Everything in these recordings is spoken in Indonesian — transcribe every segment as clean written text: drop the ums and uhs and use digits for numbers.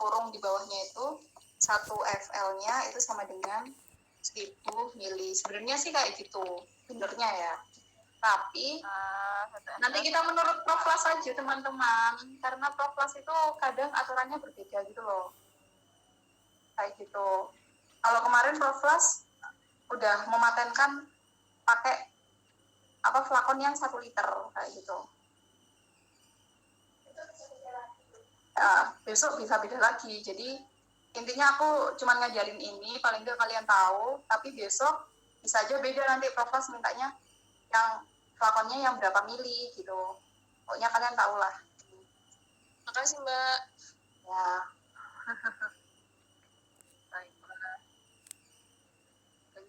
kurung di bawahnya itu 1 FL-nya itu sama dengan 1000 mili. Sebenarnya sih kayak gitu benernya ya. Tapi nanti kita menurut Proflas aja teman-teman, karena Proflas itu kadang aturannya berbeda gitu loh. Kayak gitu. Kalau kemarin Proflas udah mematenkan pakai flakon yang 1 liter kayak gitu. Besok bisa beda lagi. Jadi intinya aku cuma ngajarin ini, paling nggak kalian tahu, tapi besok bisa aja beda nanti Proflas mintanya yang flakonnya yang berapa mili gitu. Pokoknya kalian tahu lah. Makasih Mbak. Ya. Baiklah.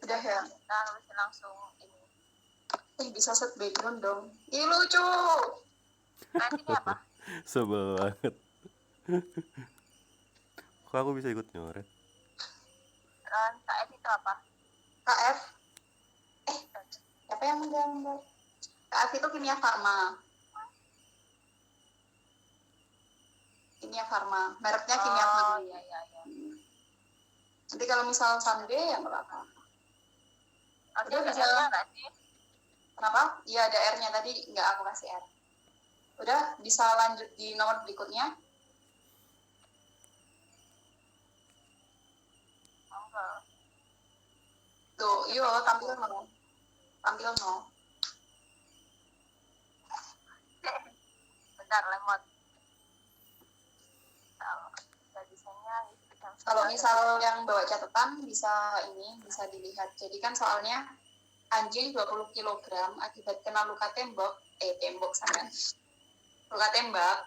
Udah ya. Kita harus langsung ini. Bisa set background dong. Ih lucu. Nanti ini apa? Sebel banget. Kok aku bisa ikut nyoret? KF itu apa? KF. Siapa yang menggambar? KF itu Kimia Farma. Kimia Farma. Mereknya Kimia Farma. Oh iya. Nanti kalau misal Sunday ya berapa? Udah bisa. nggak sih? Kenapa? Iya ada R-nya tadi, nggak aku kasih R. Udah, bisa lanjut di nomor berikutnya. Enggak. Tuh, yuk tampil no. Bentar, lemot. Kalau misal yang bawa catatan bisa dilihat. Jadi kan soalnya anjing 20 kg akibat kena luka tembak, luka tembak,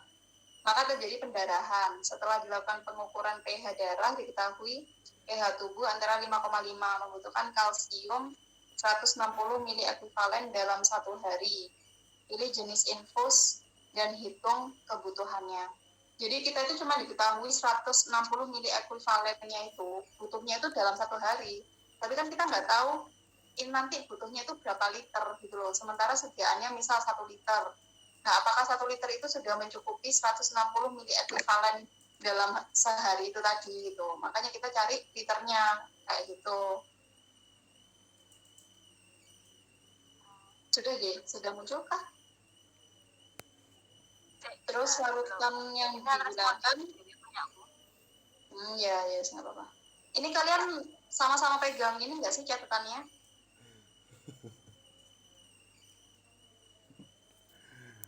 maka terjadi pendarahan. Setelah dilakukan pengukuran pH darah diketahui pH tubuh antara 5,5, membutuhkan kalsium 160 mili ekuivalen dalam 1 hari. Pilih jenis infus dan hitung kebutuhannya. Jadi kita itu cuma diketahui 160 mili ekuivalennya itu, butuhnya itu dalam 1 hari. Tapi kan kita nggak tahu ini nanti butuhnya itu berapa liter gitu loh. Sementara sediaannya misal 1 liter. Nah, apakah 1 liter itu sudah mencukupi 160 mili ekuivalen dalam sehari itu tadi gitu. Makanya kita cari liternya kayak gitu. Sudah munculkah? Terus larutan yang digunakan ya nggak apa-apa. Ini kalian sama-sama pegang ini nggak sih catatannya?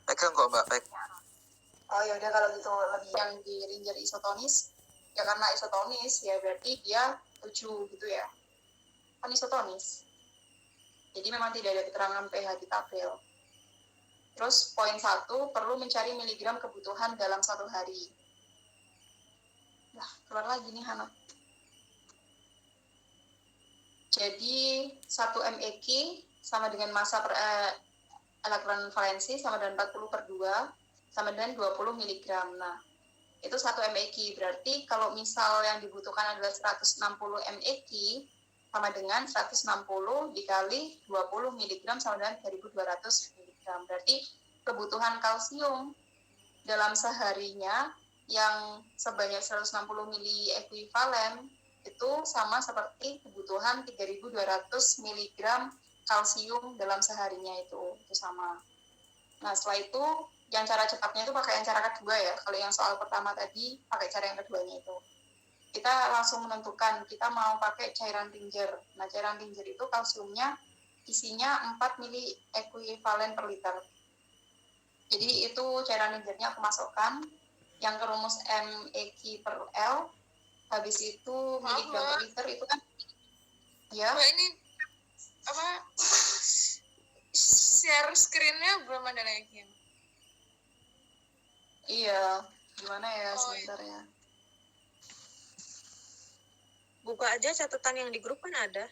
Pegang kok Mbak, pegang. Oh ya udah kalau gitu lebih yang di Ranger isotonis ya, karena isotonis ya berarti dia 7 gitu ya. Kan isotonis. Jadi memang tidak ada keterangan pH di tabel. Terus poin 1, perlu mencari miligram kebutuhan dalam 1 hari. Nah, keluar lagi nih Hana. Jadi 1 MEq sama dengan massa per elektron valensi sama dengan 40/2 sama dengan 20 mg. Nah, itu 1 MEq. Berarti kalau misal yang dibutuhkan adalah 160 MEq sama dengan 160 dikali 20 mg sama dengan 1200 mg. Berarti kebutuhan kalsium dalam seharinya yang sebanyak 160 mili ekuivalen itu sama seperti kebutuhan 3200 mg kalsium dalam seharinya itu sama. Nah, setelah itu yang cara cepatnya itu pakai yang cara kedua ya. Kalau yang soal pertama tadi pakai cara yang keduanya itu. Kita langsung menentukan kita mau pakai cairan tincture. Nah, cairan tincture itu kalsiumnya isinya 4 mili ekuivalen per liter. Jadi itu cairan tincture-nya aku masukkan yang ke rumus MEq per L. Habis itu miligram per liter itu kan ya. Mbak, ini apa? Share screen-nya belum ada lagi. Iya, gimana ya sebentar ya. Buka aja catatan yang di grup kan ada.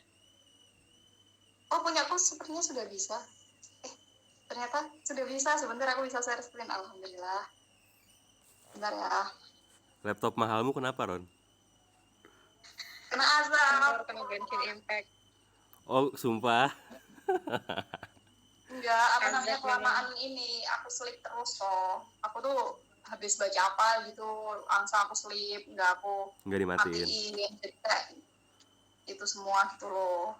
Oh, punyaku sepertinya sudah bisa. Ternyata sudah bisa. Sebentar aku bisa share screen. Alhamdulillah. Bentar ya. Laptop mahalmu kenapa, Ron? Kena asap. Kena Genshin Impact. Oh, sumpah. Enggak, apa namanya, kelamaan ini aku sleep terus loh. Aku tuh habis baca apa gitu langsung aku sleep, nggak aku Nggak dimatiin. matiin, jadi kayak itu semua gitu loh.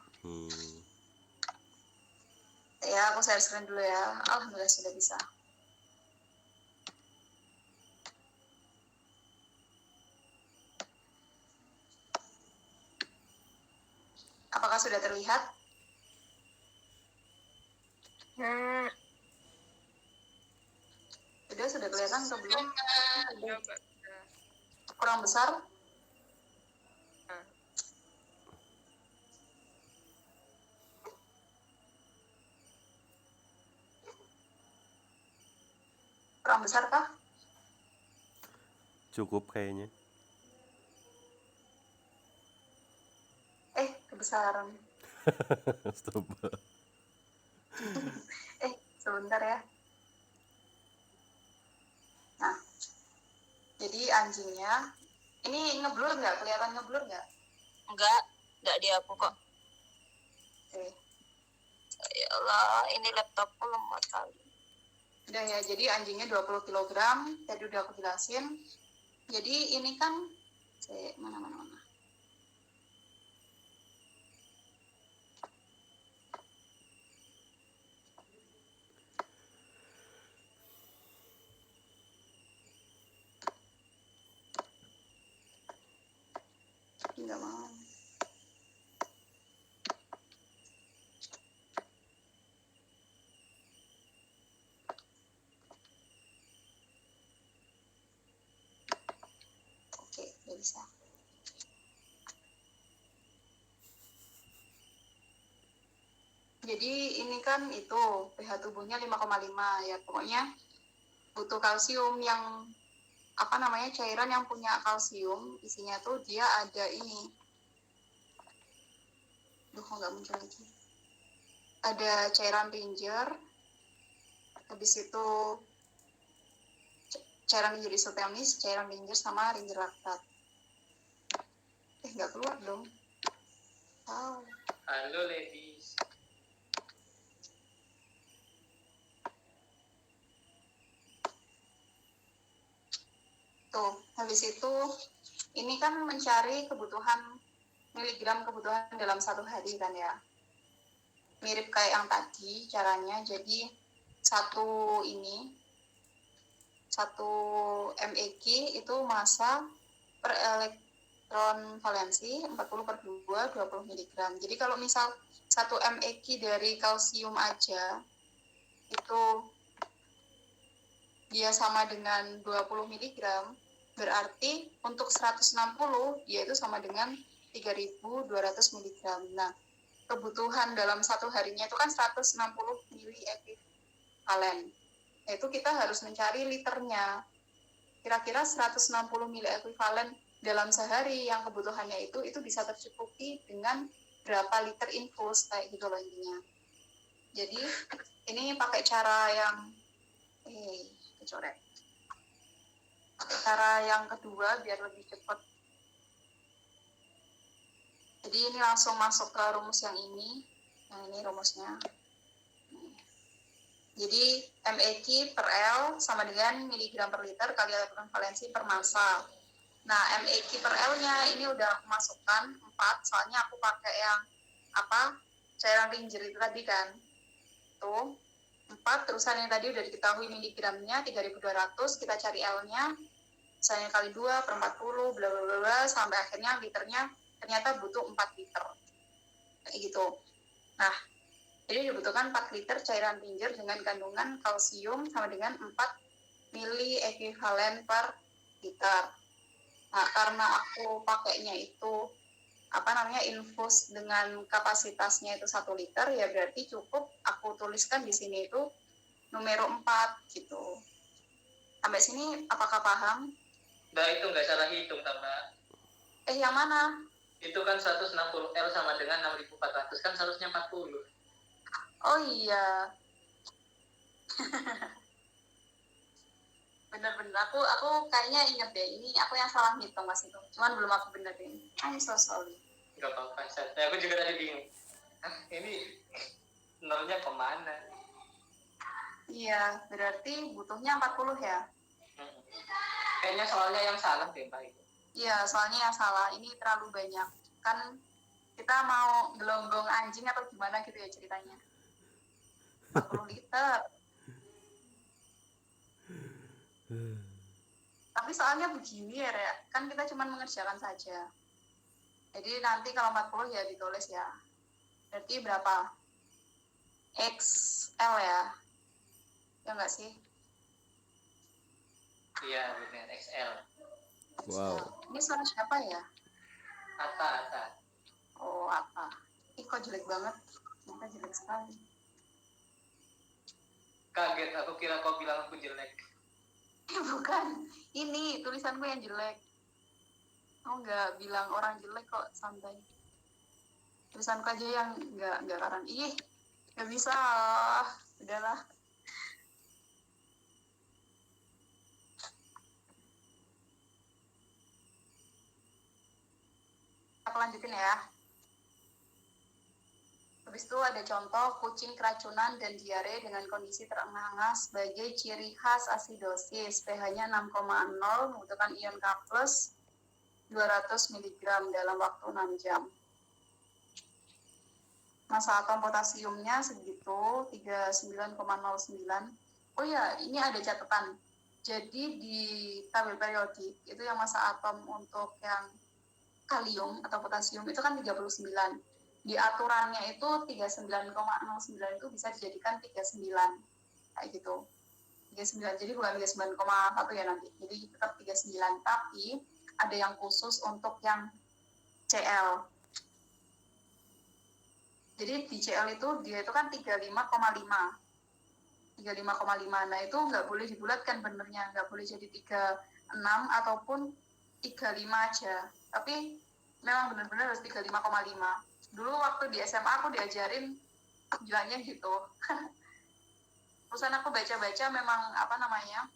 Ya aku share screen dulu ya. Alhamdulillah sudah bisa. Apakah sudah terlihat? Sudah kelihatan atau belum? Kurang besar? Kurang besar kah? Cukup kayaknya. Kebesaran. Stop. Sebentar ya. Nah, jadi anjingnya ini ngeblur nggak? Kelihatan ngeblur nggak? Enggak di aku kok. Oke. Ya Allah, ini laptopku lemot kali. Udah ya, jadi anjingnya 20 kg, tadi udah aku jelasin. Jadi ini kan mana. Enggak mau. Oke, udah bisa. Jadi ini kan itu pH tubuhnya 5,5 ya, pokoknya butuh kalsium yang cairan yang punya kalsium, isinya tuh dia ada ini. Kok nggak muncul lagi. Ada cairan ringer, habis itu cairan ringer isotonis, cairan ringer sama ringer laktat. Nggak keluar dong. Halo ladies. Tuh, habis itu ini kan mencari kebutuhan miligram kebutuhan dalam satu hari kan ya. Mirip kayak yang tadi caranya, jadi satu MEK itu massa per elektron valensi 40/2 20 mg. Jadi kalau misal 1 MEK dari kalsium aja itu dia sama dengan 20 mg, berarti untuk 160 dia itu sama dengan 3.200 mg. Nah, kebutuhan dalam satu harinya itu kan 160 mili ekivalen. Itu kita harus mencari liternya. Kira-kira 160 mili ekivalen dalam sehari yang kebutuhannya itu bisa tercukupi dengan berapa liter infus kayak gitu loh intinya. Jadi ini pakai cara yang kecoret. Pakai cara yang kedua biar lebih cepat. Jadi ini langsung masuk ke rumus yang ini. Nah, ini rumusnya. Jadi MEK per L sama dengan miligram per liter kali elektron valensi per massa. Nah, MEK per L-nya ini udah aku masukkan 4, soalnya aku pakai yang cairan ringer itu tadi kan. Tuh, 4, terusan yang tadi udah diketahui miligramnya 3.200, kita cari L-nya, misalnya kali 2 per 40, bla bla bla, sampai akhirnya liternya ternyata butuh 4 liter. Kayak gitu. Nah, jadi dibutuhkan 4 liter cairan ringer dengan kandungan kalsium sama dengan 4 mili ekivalen per liter. Nah, karena aku pakainya itu infus dengan kapasitasnya itu 1 liter, ya berarti cukup aku tuliskan di sini itu numero 4 gitu. Sampai sini apakah paham? Mbak, itu nggak salah hitung, Mbak. Yang mana? Itu kan 160 L sama dengan 6.400, kan seharusnya 40. Oh iya. Bener-bener, aku kayaknya inget deh, ini aku yang salah ngitung pas itu, cuman belum aku benerin. I'm so sorry. Nggak apa-apa, aku juga tadi bingung. Ini nolnya kemana? Iya, berarti butuhnya 40 ya? Mm. Kayaknya soalnya yang salah deh Pak itu. Iya, soalnya yang salah. Ini terlalu banyak. Kan kita mau gelonggong anjing atau gimana gitu ya ceritanya. 40 liter. Tapi soalnya begini ya, Rek. Kan kita cuma mengerjakan saja. Jadi nanti kalau 40 ya ditulis ya. Berarti berapa? XL ya? Ya enggak sih? Iya benar XL. Wow. Ini suara siapa ya? Ata. Oh, apa? Ih, kok jelek banget. Ternyata jelek sekali. Kaget aku kira kau bilang aku jelek. Bukan. Ini tulisanku yang jelek. Aku nggak bilang orang jelek kok, santai. Tulisanku aja yang nggak karan. Ih, nggak bisa. Udahlah. Aku lanjutin ya. Habis itu ada contoh kucing keracunan dan diare dengan kondisi terengah-engah sebagai ciri khas asidosis. pH-nya 6,0, membutuhkan ion K+, 200 mg dalam waktu 6 jam. Massa atom potasiumnya segitu, 39,09. Oh ya, ini ada catatan. Jadi di tabel periodik, itu yang massa atom untuk yang kalium atau potasium itu kan 39. Di aturannya itu 39,09 itu bisa dijadikan 39. Kayak gitu. 39, jadi bukan 39,1 ya nanti. Jadi tetap 39, tapi ada yang khusus untuk yang CL. Jadi di CL itu dia itu kan 35,5. 35,5. Nah, itu nggak boleh dibulatkan benernya, nggak boleh jadi 36 ataupun 35 aja. Tapi memang benar-benar harus 35,5. Dulu waktu di SMA aku diajarin bilangnya gitu. Terusan aku baca-baca memang apa namanya?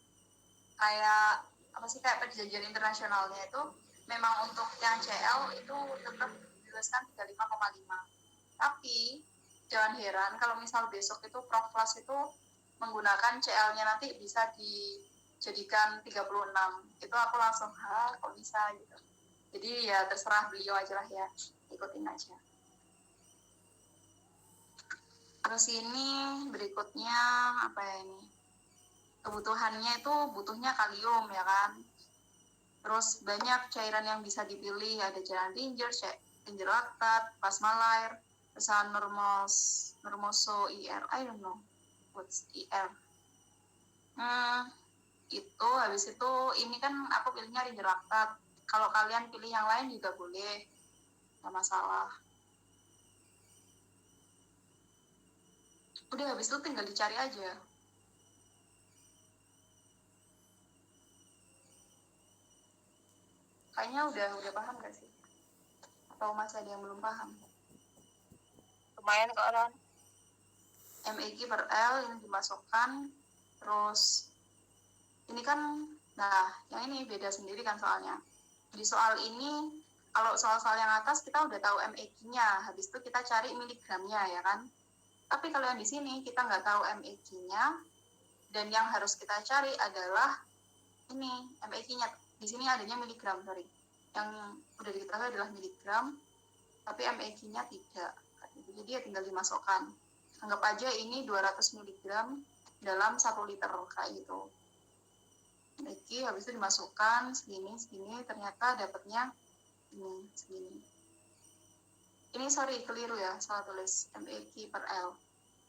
Kayak apa sih, kayak perjanjian internasionalnya itu memang untuk yang CL itu tetap dijelaskan 35,5. Tapi jangan heran kalau misal besok itu Prof Flas itu menggunakan CL-nya nanti bisa dijadikan 36. Itu aku langsung, kok bisa gitu. Jadi ya terserah beliau aja lah ya, ikutin aja. Terus ini berikutnya apa ya ini? Kebutuhannya itu butuhnya kalium ya kan. Terus banyak cairan yang bisa dipilih, ada cairan Ringer, Ringer laktat, plasma lair, pesan normoso IR, I don't know what's IR. Itu habis itu ini kan aku pilihnya Ringer laktat. Kalau kalian pilih yang lain juga boleh, nggak masalah. Udah habis itu tinggal dicari aja. Kayaknya udah paham gak sih? Atau masih ada yang belum paham? Lumayan kok Ron. MEG per L ini dimasukkan, terus ini kan, nah yang ini beda sendiri kan soalnya. Di soal ini, kalau soal-soal yang atas kita udah tahu MEG-nya, habis itu kita cari miligramnya ya kan. Tapi kalau yang di sini kita nggak tahu MEG-nya, dan yang harus kita cari adalah ini MEG-nya. Di sini adanya miligram, sorry. Yang udah diketahui adalah miligram, tapi MEG-nya tidak. Jadi ya tinggal dimasukkan. Anggap aja ini 200 mg dalam 1 liter kayak gitu. MEG habis itu dimasukkan segini, ternyata dapatnya ini segini. Ini sorry keliru ya, salah tulis MEG per L.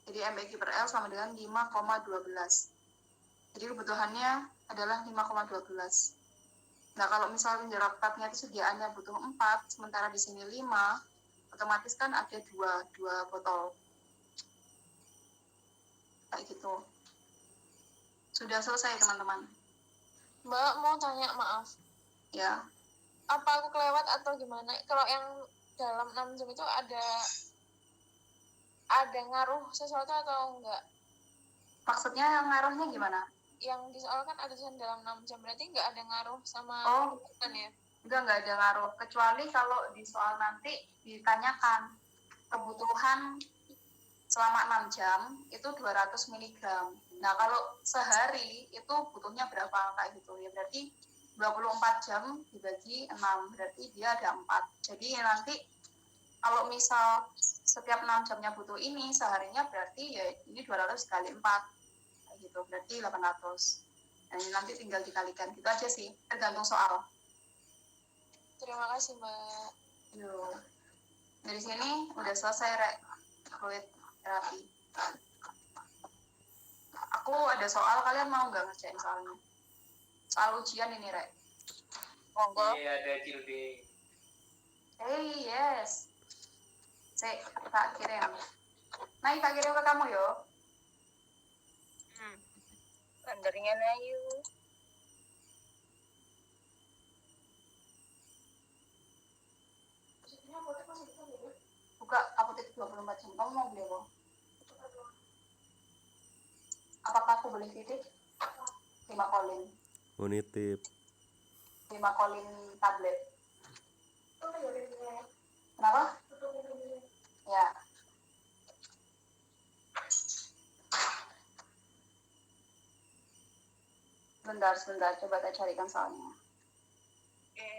Jadi MEG per L sama dengan 5,12. Jadi kebutuhannya adalah 5,12. Nah, kalau misalnya laktatnya itu sediaannya butuh 4, sementara di sini 5, otomatis kan ada 2 botol. Kayak gitu. Sudah selesai, teman-teman. Mbak mau tanya, maaf. Ya. Apa aku kelewat atau gimana? Kalau yang dalam 6 jam itu ada ngaruh sesuatu atau enggak? Maksudnya ngaruhnya gimana? Yang di soal kan ada tulisan dalam 6 jam, berarti enggak ada ngaruh sama kan ya? Enggak ada ngaruh. Kecuali kalau di soal nanti ditanyakan kebutuhan selama 6 jam itu 200 mg. Nah, kalau sehari itu butuhnya berapa kayak gitu ya, berarti 24 jam dibagi 6, berarti dia ada 4. Jadi nanti kalau misal setiap 6 jamnya butuh ini, seharinya berarti ya ini 200 kali 4 kayak gitu, berarti 800. Nah, ini nanti tinggal dikalikan, gitu aja sih, tergantung soal. Terima kasih, Mbak. Yuk. Dari sini udah selesai, Rek, fluid terapi. Aku ada soal, kalian mau nggak ngerjain soalnya? Soal ujian ini, Rek. Monggo. Iya, ada Cilde. Hey, yes. Tak kirim. Nah, tak kirim ke kamu, yo. Bandernya Nayu. Buka apotek 24 jam. Kamu mau beli apa? Apakah aku boleh titip? 5 kolin. Mau nitip. 5 kolin tablet. Kenapa? Ya. Sebentar. Coba tak carikan soalnya. Oke.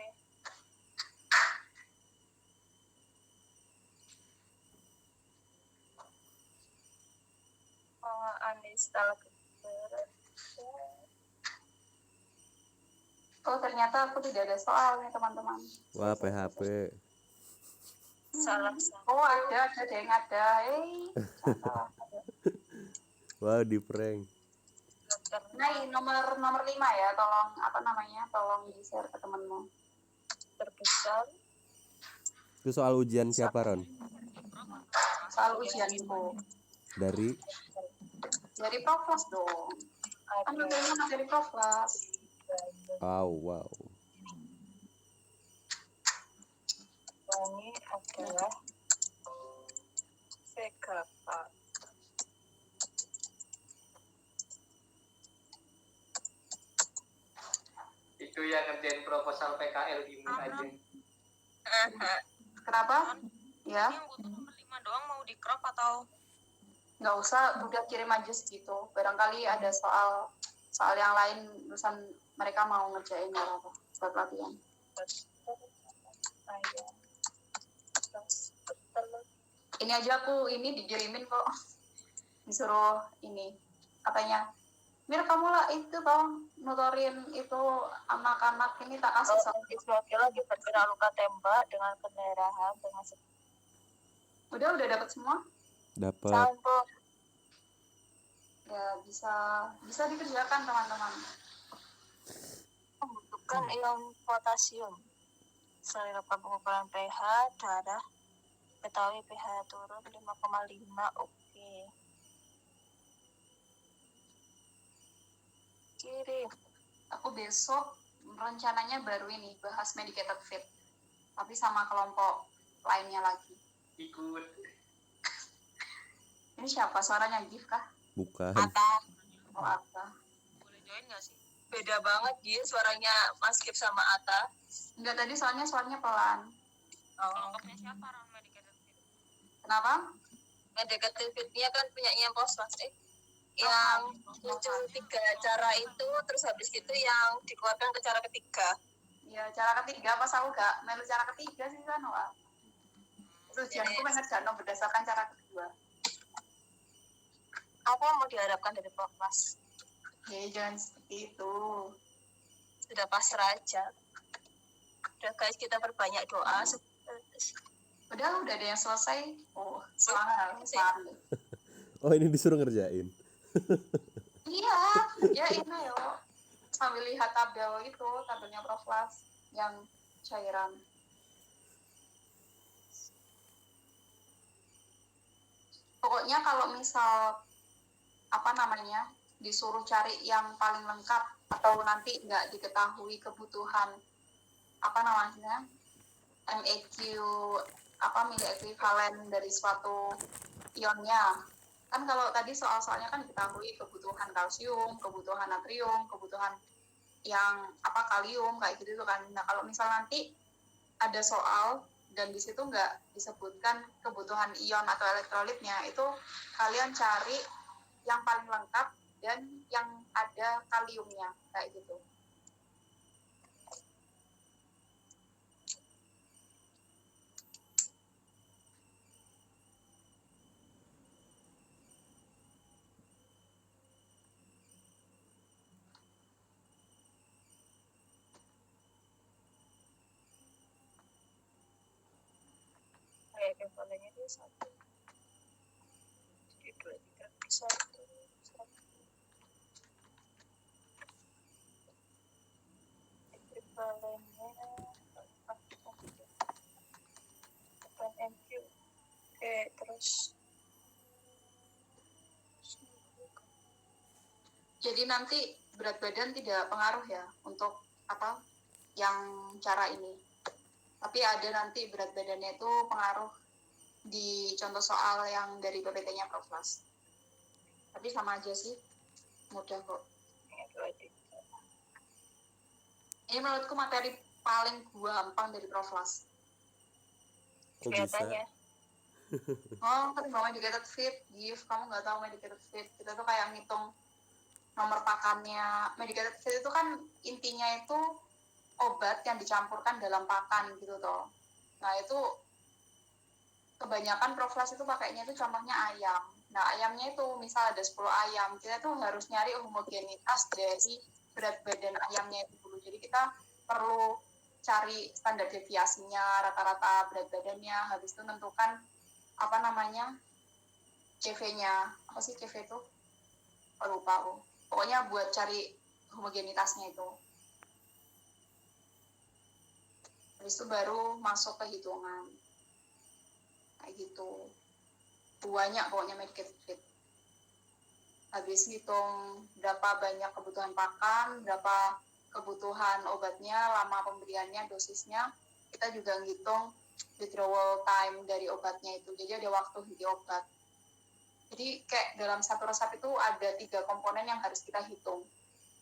Oh, uninstall. Oh, ternyata aku tidak ada soalnya, teman-teman. Wah, PHP. Salah. Oh, ada yang ada. Salah. Wah, di prank. Nah, nomor 5 ya, tolong di-share ke temenmu. Terbesar. Itu soal ujian siapa, Ron? Soal ujianku. Dari Proflas dong. Kan ujiannya dari Proflas. wow. Ini adalah VKP. Itu yang ngerjain proposal PKL di MUN aja. Kenapa? Ya, Yang butuh nomor 5 doang mau di crop atau nggak usah, udah kirim aja segitu. Barangkali ada soal yang lain, urusan mereka mau ngerjain apa buat latihan. Ini aja aku dikirimin kok, disuruh ini, katanya, Mir kamu lah itu bang nutorin itu anak-anak ini tak kasih soal. Iswati lagi terkena luka tembak dengan pendarahan dengan Udah dapat semua? Dapat. campur. Ya bisa dikerjakan teman-teman. Membutuhkan ion potasium. Selain luka pengukuran pH darah, ketahui pH turun 5,5. Oke. Kirim. Aku besok rencananya baru ini bahas medicated feed, tapi sama kelompok lainnya lagi. Ikut. Ini siapa suaranya, Gif kah? Bukan. Ata. Oh, apa? Boleh join nggak sih? Beda banget Gin suaranya Mas Kip sama Ata. Enggak, tadi suaranya pelan. Kelompoknya siapa orang medicated feed? Kenapa? Medicated feed-nya kan punyanya Posmas yang muncul 3 cara itu, terus habis itu yang dikeluarkan ke cara ketiga. Ya, cara ketiga pas aku gak melu cara ketiga sih kan, Wak. Ujianku mengerjakan berdasarkan cara kedua. Apa yang mau diharapkan dari Posmas? Ya, jangan seperti itu. Sudah pasrah aja. Udah guys, kita perbanyak doa. Udah ada yang selesai. Oh, semangat. Oh, ini disuruh ngerjain. Iya, ya ini yo. Sambil lihat tabelnya Proflas yang cairan. Pokoknya kalau misal disuruh cari yang paling lengkap atau nanti nggak diketahui kebutuhan MEQ milik ekuivalen dari suatu ionnya. Kan kalau tadi soalnya kan diketahui kebutuhan kalsium, kebutuhan natrium, kebutuhan yang kalium kayak gitu kan. Nah, kalau misal nanti ada soal dan di situ nggak disebutkan kebutuhan ion atau elektrolitnya, itu kalian cari yang paling lengkap dan yang ada kaliumnya kayak gitu. Kayak kevalennya itu 1. Jadi 23/1. Kevalennya 8 MQ. Oke, terus Jadi nanti berat badan tidak pengaruh ya untuk apa yang cara ini. Tapi ada nanti berat badannya itu pengaruh di contoh soal yang dari PPT-nya Prof. Las. Tapi sama aja sih, mudah kok. Ini menurutku materi paling gampang dari Prof. Las. Kok bisa? kelihatannya. Oh, tapi mau medicated fit, Gif, kamu nggak tahu medicated fit. Kita tuh kayak ngitung nomor pakannya. Medicated fit itu kan intinya itu obat yang dicampurkan dalam pakan gitu toh. Nah itu kebanyakan Prof. Las itu pakainya itu contohnya ayam. Nah ayamnya itu misal ada 10 ayam, kita tuh harus nyari homogenitas dari berat badan ayamnya itu dulu. Jadi kita perlu cari standar deviasinya, rata-rata berat badannya, habis itu tentukan apa namanya CV-nya. Apa sih CV itu? Lupa aku. Pokoknya buat cari homogenitasnya itu. Habis itu baru masuk ke hitungan. Kayak gitu. Banyak pokoknya medicated fit. Habis hitung berapa banyak kebutuhan pakan, berapa kebutuhan obatnya, lama pemberiannya, dosisnya. Kita juga ngitung withdrawal time dari obatnya itu. Jadi ada waktu henti obat. Jadi kayak dalam satu resep itu ada 3 komponen yang harus kita hitung.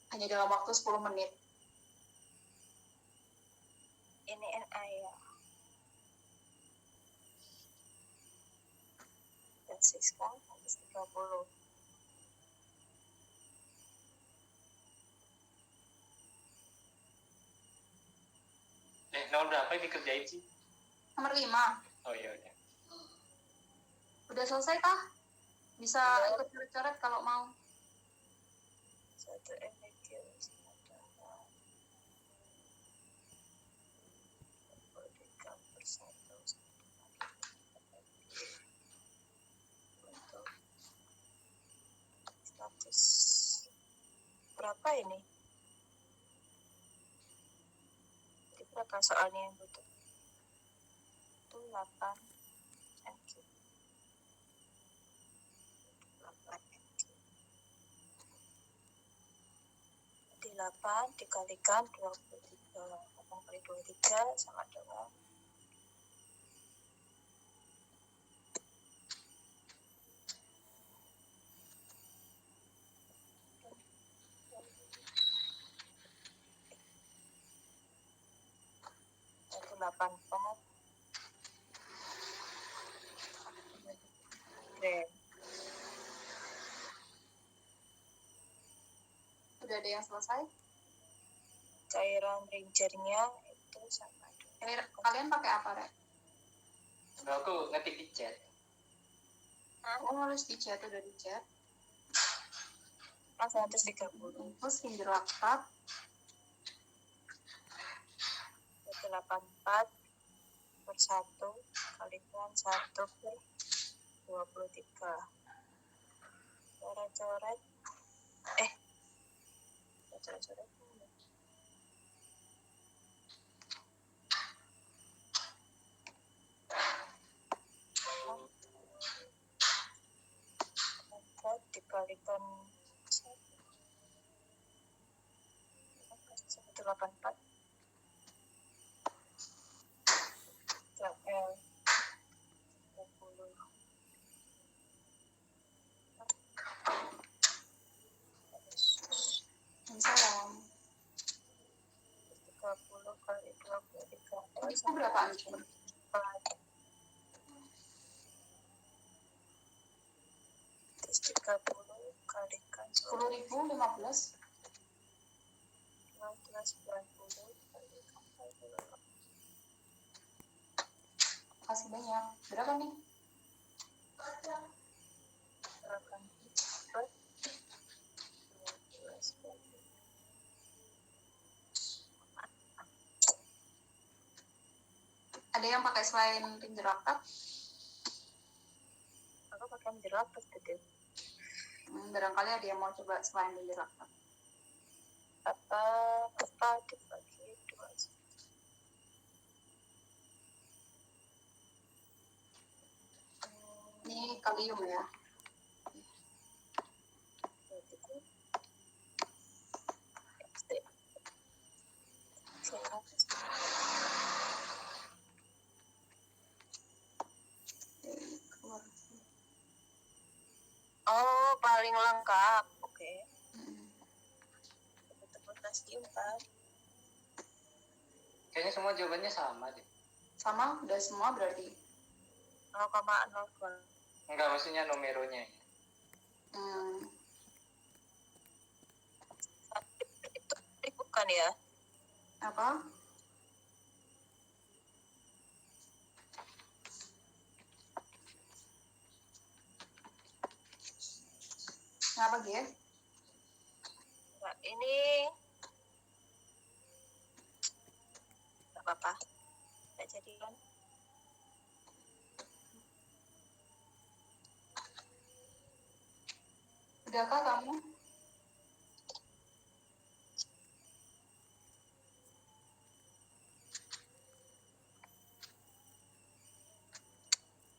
Hanya dalam waktu 10 menit. Ini NA ya. Dan Siska habis 30. Nomor berapa yang dikerjain sih? Nomor 5. Oh iya udah. Udah selesai kah? Bisa ikut coret-coret kalau mau. 1 MQ adalah 23/1 untuk status berapa ini? Jadi berapa soalnya yang butuh? Itu 8 MQ. 8 MQ. Jadi 8 dikalikan 23. 8 kali 23 sama dengan 84 gram. Udah ada yang selesai? Cairan rincernya itu sama dengan Kalian pakai apa, Rek? Aku ngetik di chat. Oh, harus dicat, udah dicat. 130. Terus finger laktat. 184/1 kalikan 1/23. Coret-coret. Coret-coret. Dikalikan 184 L 20. Salam. 30 kali 23 L Itu berapa anjing? 30 kalikan 10.015. 1590. Kasih banyak. Berapa nih? Akan Ada yang pakai selain Ranger Rapat? aku pakai jeruk betul. Barangkali ada yang mau coba selain Ranger Rapat. Apa dibagi 2. Ini kalium ya. Oh, paling lengkap. Oke. Potasium kan. Kayaknya semua jawabannya sama deh. Sama? Udah semua berarti? 0,02. Enggak, maksudnya numeronya. Itu bukan ya? Apa? Kenapa Gia? Nah, ini nggak apa-apa. Nggak jadi kan? Udahkah kamu?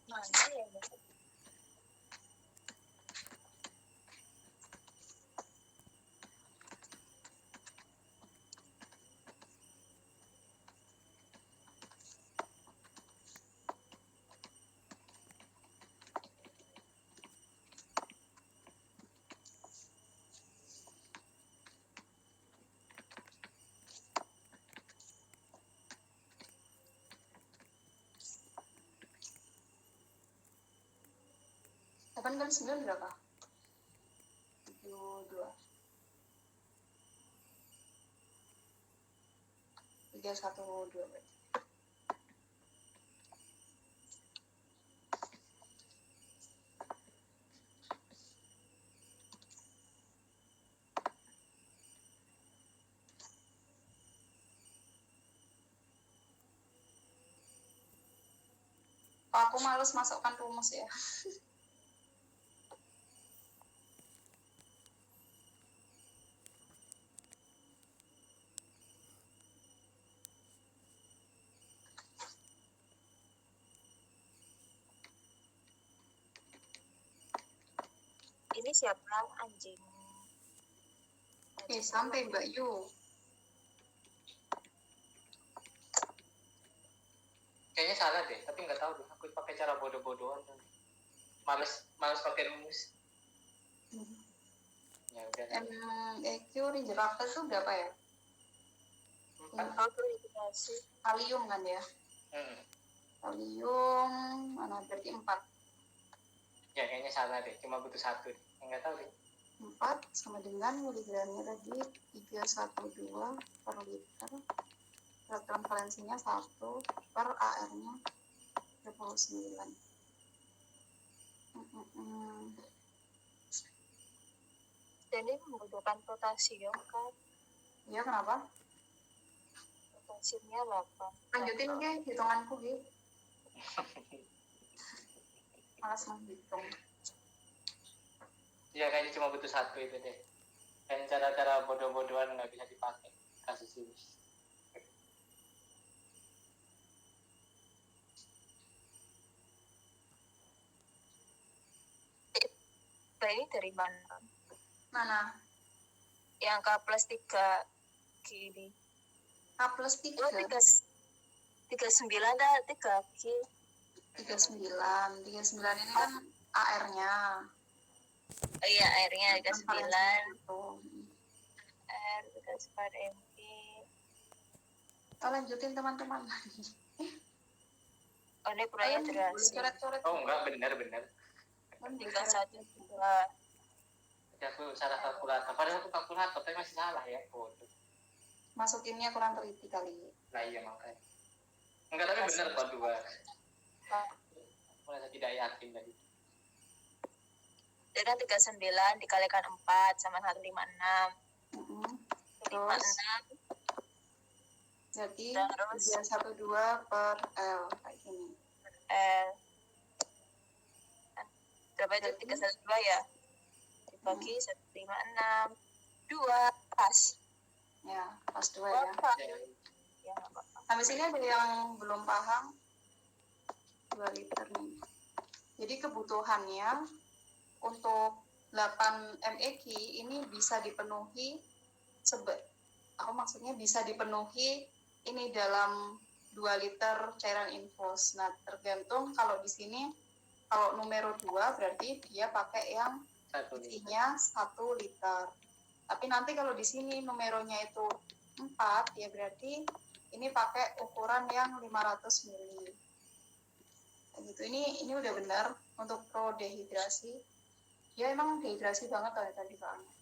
Mana ya? Delapan kali 9 berapa? 72. 312 berarti. Aku males masukkan rumus ya. Ini siapa anjing? Sampai Mbak Yu. Kayaknya salah deh, tapi nggak tahu deh. Aku pakai cara bodoh-bodohan. Males pakai rumus. Ya udah. MEQ Ranger Rapat itu berapa ya? 4. Kalkulasi. Kalium kan ya? Kalium mana berarti 4. Ya kayaknya salah deh, cuma butuh 1 deh. Nggak tahu deh. 4 sama dengan miligramnya tadi 312 per liter. Elektron valensinya 1 per AR-nya 39. Jadi membutuhkan potasium kan? Iya, kenapa? Potasiumnya 8. Lanjutin Ge, hitunganku Ge. Malas menghitung. Ya kayaknya cuma butuh 1 itu deh. Dan cara-cara bodoh-bodohan nggak bisa dipakai kasus ini. Ini dari mana? Mana? Yang K plus 3 gini. K plus 3. Oh, 39 dah 3 G. 39. 39 ini kan AR-nya. Oh iya, airnya 39. Tuh. R 39 mg. Lanjutin teman-teman. Oh, ini proyek derasi. Coret-coret. Oh enggak, benar. 312. Ya aku salah kalkulator. Padahal aku kalkulator tapi masih salah ya. Bodoh. Masukinnya kurang teliti kali. Nah iya makanya. Enggak tapi benar kok 2. Aku merasa tidak yakin tadi. Jadi kan 39 dikalikan 4 sama 156. Mm-mm. 56 Jadi Terus? 312 per L kayak gini. L. Berapa itu? 312 ya? Dibagi 156. 2 pas. Ya, pas 2 ya. Pas. Ya, nggak apa-apa. Habis ini ada yang belum paham 2 liter nih. Jadi kebutuhannya untuk 8 MEK ini bisa dipenuhi aku maksudnya bisa dipenuhi ini dalam 2 liter cairan infus. Nah, tergantung kalau di sini kalau numero 2 berarti dia pakai yang 1 liter. isinya 1 liter. Tapi nanti kalau di sini numeronya itu 4 ya berarti ini pakai ukuran yang 500 ml. Gitu. Ini udah benar untuk pro dehidrasi. Dia emang dehidrasi banget tadi soalnya.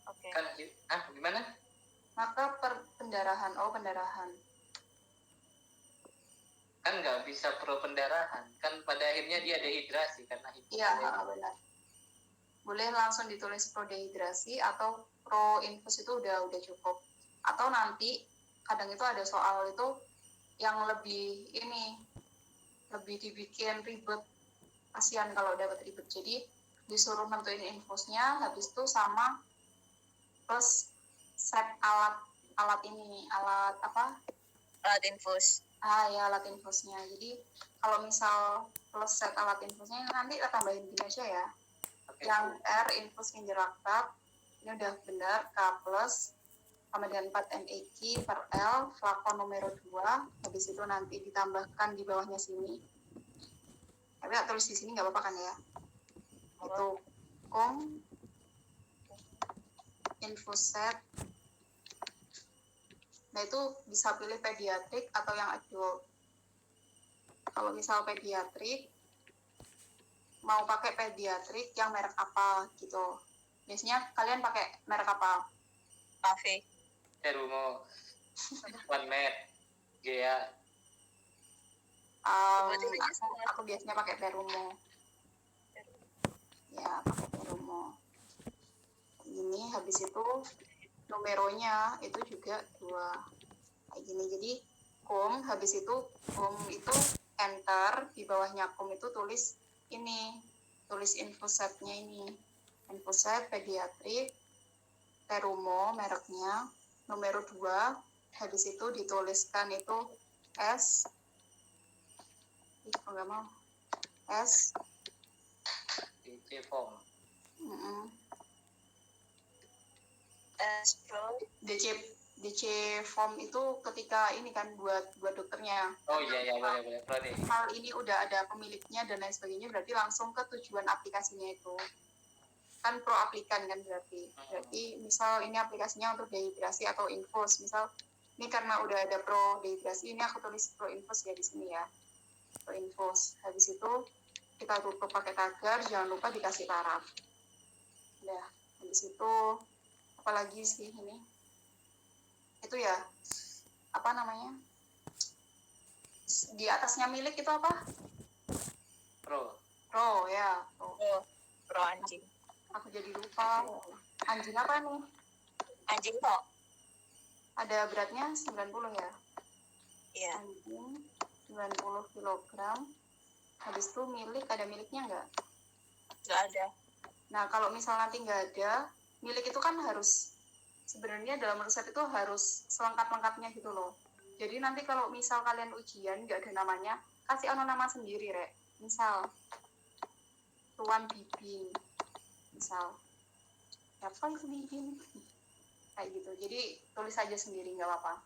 Oke. Kan gimana? Maka pendarahan Kan nggak bisa pro pendarahan. Kan pada akhirnya dia dehidrasi karena iya benar. Boleh langsung ditulis pro dehidrasi atau pro infus itu udah cukup. Atau nanti kadang itu ada soal itu yang lebih dibikin ribet, kasihan kalau dapat ribet. Jadi disuruh nentuin infusnya, habis itu sama plus set alat apa? Alat infus. Ya alat infusnya. Jadi kalau misal plus set alat infusnya nanti kita tambahin gini aja ya. Okay. Yang R infus ginger laktat ini udah benar K plus sama dengan 4 MEK per L flakon numero 2. Habis itu nanti ditambahkan di bawahnya sini. Tapi tak tulis di sini nggak apa-apa kan ya? Itu kong infus set. Nah itu bisa pilih pediatrik atau yang adult. Kalau misal pediatrik mau pakai pediatrik yang merek apa gitu. Biasanya kalian pakai merek apa? Cafe. Terumo, One Med, Gea. Aku biasanya pakai Terumo. Ya, pakai Terumo. Ini habis itu numeronya itu juga 2. Kayak gini. Jadi habis itu enter, di bawahnya itu tulis infus setnya ini. Infus set pediatrik Terumo mereknya nomor 2, habis itu dituliskan itu S DC form. DC form itu ketika ini kan buat dokternya. Oh iya boleh. Hal ini udah ada pemiliknya dan lain sebagainya, berarti langsung ke tujuan aplikasinya itu. Kan pro aplikan kan berarti misal ini aplikasinya untuk dehidrasi atau infus, misal ini karena udah ada pro dehidrasi, ini aku tulis pro infus ya di sini ya, pro infus. Habis itu kita tutup pakai tagar, jangan lupa dikasih taraf. Udah, habis itu apalagi sih ini itu ya apa namanya di atasnya milik itu apa? Pro ya Pro anjing. Aku jadi lupa. Anjing apa nih? Anjing kok. Ada beratnya 90 ya? Iya. Anjing 90 kg. Habis itu ada miliknya nggak? Nggak ada. Nah, kalau misal nanti nggak ada, milik itu kan harus, sebenarnya dalam resep itu harus selengkap-lengkapnya gitu loh. Jadi nanti kalau misal kalian ujian nggak ada namanya, kasih nama sendiri, Rek. Misal, Tuan Bibing. Misal apa yang kayak gitu, jadi tulis aja sendiri nggak apa-apa.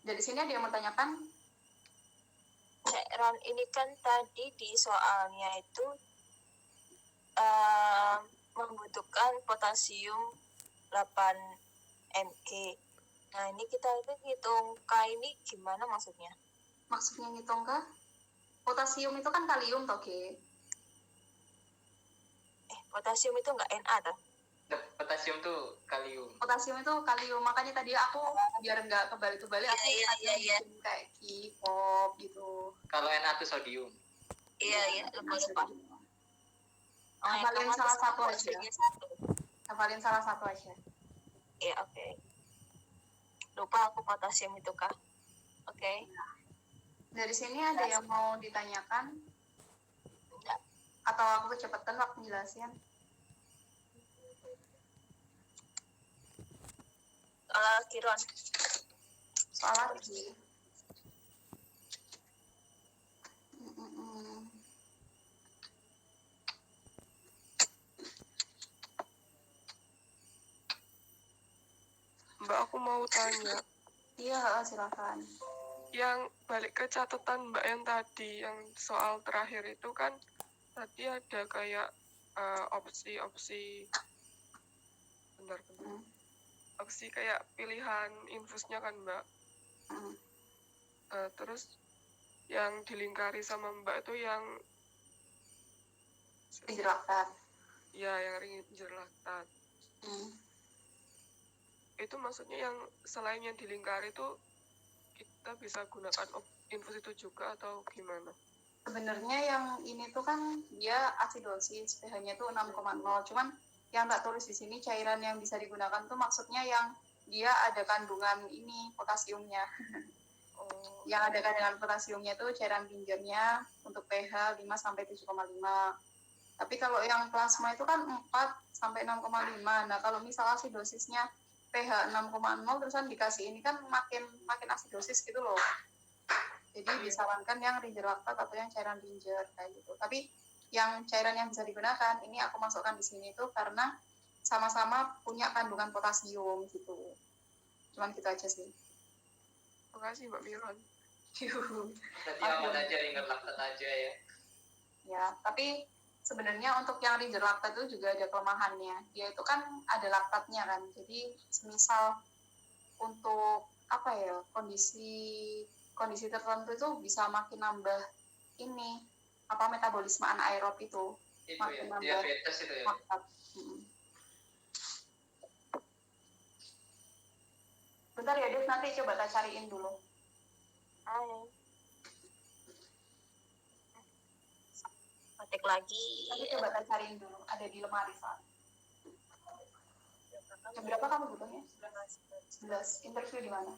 Dari sini ada yang mau tanyakan? Ron, ini kan tadi di soalnya itu membutuhkan potasium 8 mg. Nah ini kita hitung K ini gimana maksudnya? Maksudnya ngitung kah? Potasium itu kan kalium toh, Ge. Potasium itu nggak Na dah. Potasium tuh kalium. Potasium itu kalium, makanya tadi aku biar nggak kebalik-kebalik aku Iya. bikin kayak K-pop gitu. Kalau Na tuh sodium. Iya, lupa. Hafalin salah satu aja. Hafalin salah satu aja. Iya, oke. Lupa aku potasium itu kah? Oke. Dari sini ada yang mau ditanyakan? Enggak. Atau aku kecepatan waktu jelasin? Kiron. Soal lagi. Mbak, aku mau tanya. Iya, silakan. Yang balik ke catatan Mbak yang tadi, yang soal terakhir itu kan tadi ada kayak opsi bentar. Opsi kayak pilihan infusnya kan Mbak. Terus yang dilingkari sama Mbak itu yang Penjelasan. ya yang ringin laktat. Itu maksudnya yang selain yang dilingkari itu kita bisa gunakan infus itu juga atau gimana? Sebenarnya yang ini tuh kan dia asidosis, pH-nya tuh 6,0. Cuman yang tak tulis di sini cairan yang bisa digunakan tuh maksudnya yang dia ada kandungan ini potasiumnya. Yang ada kandungan potasiumnya tuh cairan pinjernya untuk pH 5 sampai 7,5. Tapi kalau yang plasma itu kan 4 sampai 6,5. Nah, kalau misalnya asidosisnya pH 6,0 terusan dikasih ini kan makin asidosis gitu loh. Jadi disarankan yang ringer laktat atau yang cairan pinjer kayak gitu. Tapi yang cairan yang bisa digunakan ini aku masukkan di sini tuh karena sama-sama punya kandungan potasium gitu. Cuman gitu aja sih. Makasih Mbak Miron. Berarti aman aja ringer laktat aja ya. Ya, tapi sebenarnya untuk yang ringer laktat itu juga ada kelemahannya. Dia itu kan ada laktatnya kan. Jadi semisal untuk apa ya kondisi tertentu itu bisa makin nambah ini metabolisme anaerob itu. Itu makin ya, diabetes itu ya. Laktat. Bentar ya, Dev, nanti coba tak cariin dulu. Ketik lagi. Nanti coba tak cariin dulu, ada di lemari saat. Jam berapa kamu butuhnya? 11. Interview di mana?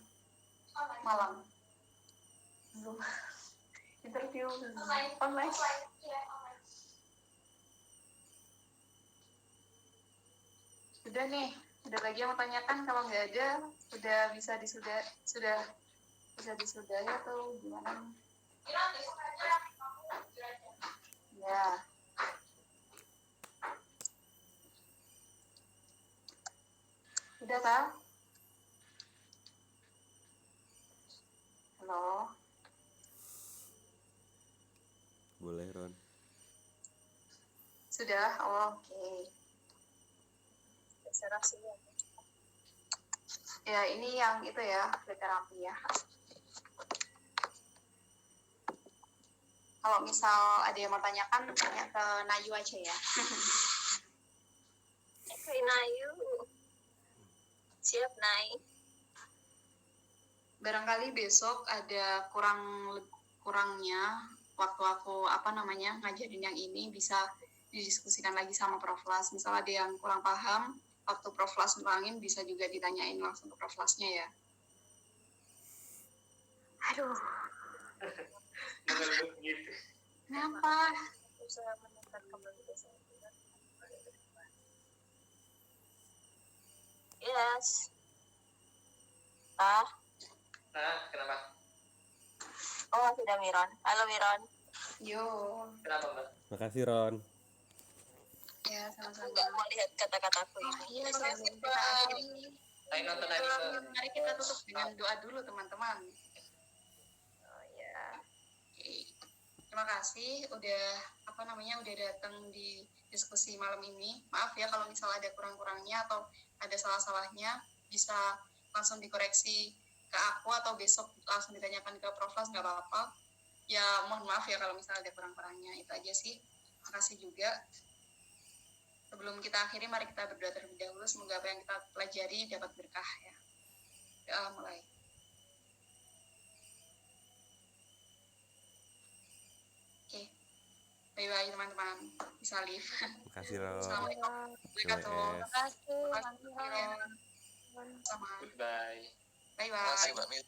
Malang. Belum. Interview online. Sudah nih, ada lagi yang mau tanyakan? Kalau nggak ada, sudah bisa disudahi atau gimana? Ya. Sudah kah? Halo. Boleh, Ron. Sudah? Oh, oke. Ya, ini yang itu ya, terapi ya. Kalau misal ada yang mau tanyakan, tanya ke Nayu aja ya. Oke, Nayu. Siap, Nay. Barangkali besok ada kurangnya waktu aku ngajarin yang ini bisa didiskusikan lagi sama Prof Las. Misal ada yang kurang paham, waktu Prof Las nerangin bisa juga ditanyain langsung ke Prof Lasnya ya. Aduh. Gitu. Kenapa? Usaha meningkat kembali ke saya. Yes. Kenapa? Oh, sudah Miron. Halo Miron. Yo. Kenapa, Mbak? Makasih, Ron. Ya, sama-sama. Enggak mau lihat kata-kataku ini. Iya, Terima kasih, sebelum kita Mbak. akhiri, Ayo nonton anime. mari kita tutup dengan doa dulu, teman-teman. Oh ya. Oke. Terima kasih udah udah datang di diskusi malam ini. Maaf ya kalau misalnya ada kurang-kurangnya atau ada salah-salahnya, bisa langsung dikoreksi ke aku atau besok langsung ditanyakan ke Prof Las, nggak apa-apa. Ya mohon maaf ya kalau misalnya ada kurang-kurangnya. Itu aja sih. Terima kasih juga. Sebelum kita akhiri, mari kita berdoa terlebih dahulu. Semoga apa yang kita pelajari dapat berkah ya. Doa mulai. Oke. Bye-bye teman-teman. Bisa live. Makasih Ron. Assalamualaikum warahmatullahi wabarakatuh. WS. Sama. Goodbye. Bye-bye. Terima kasih Mbak Mil.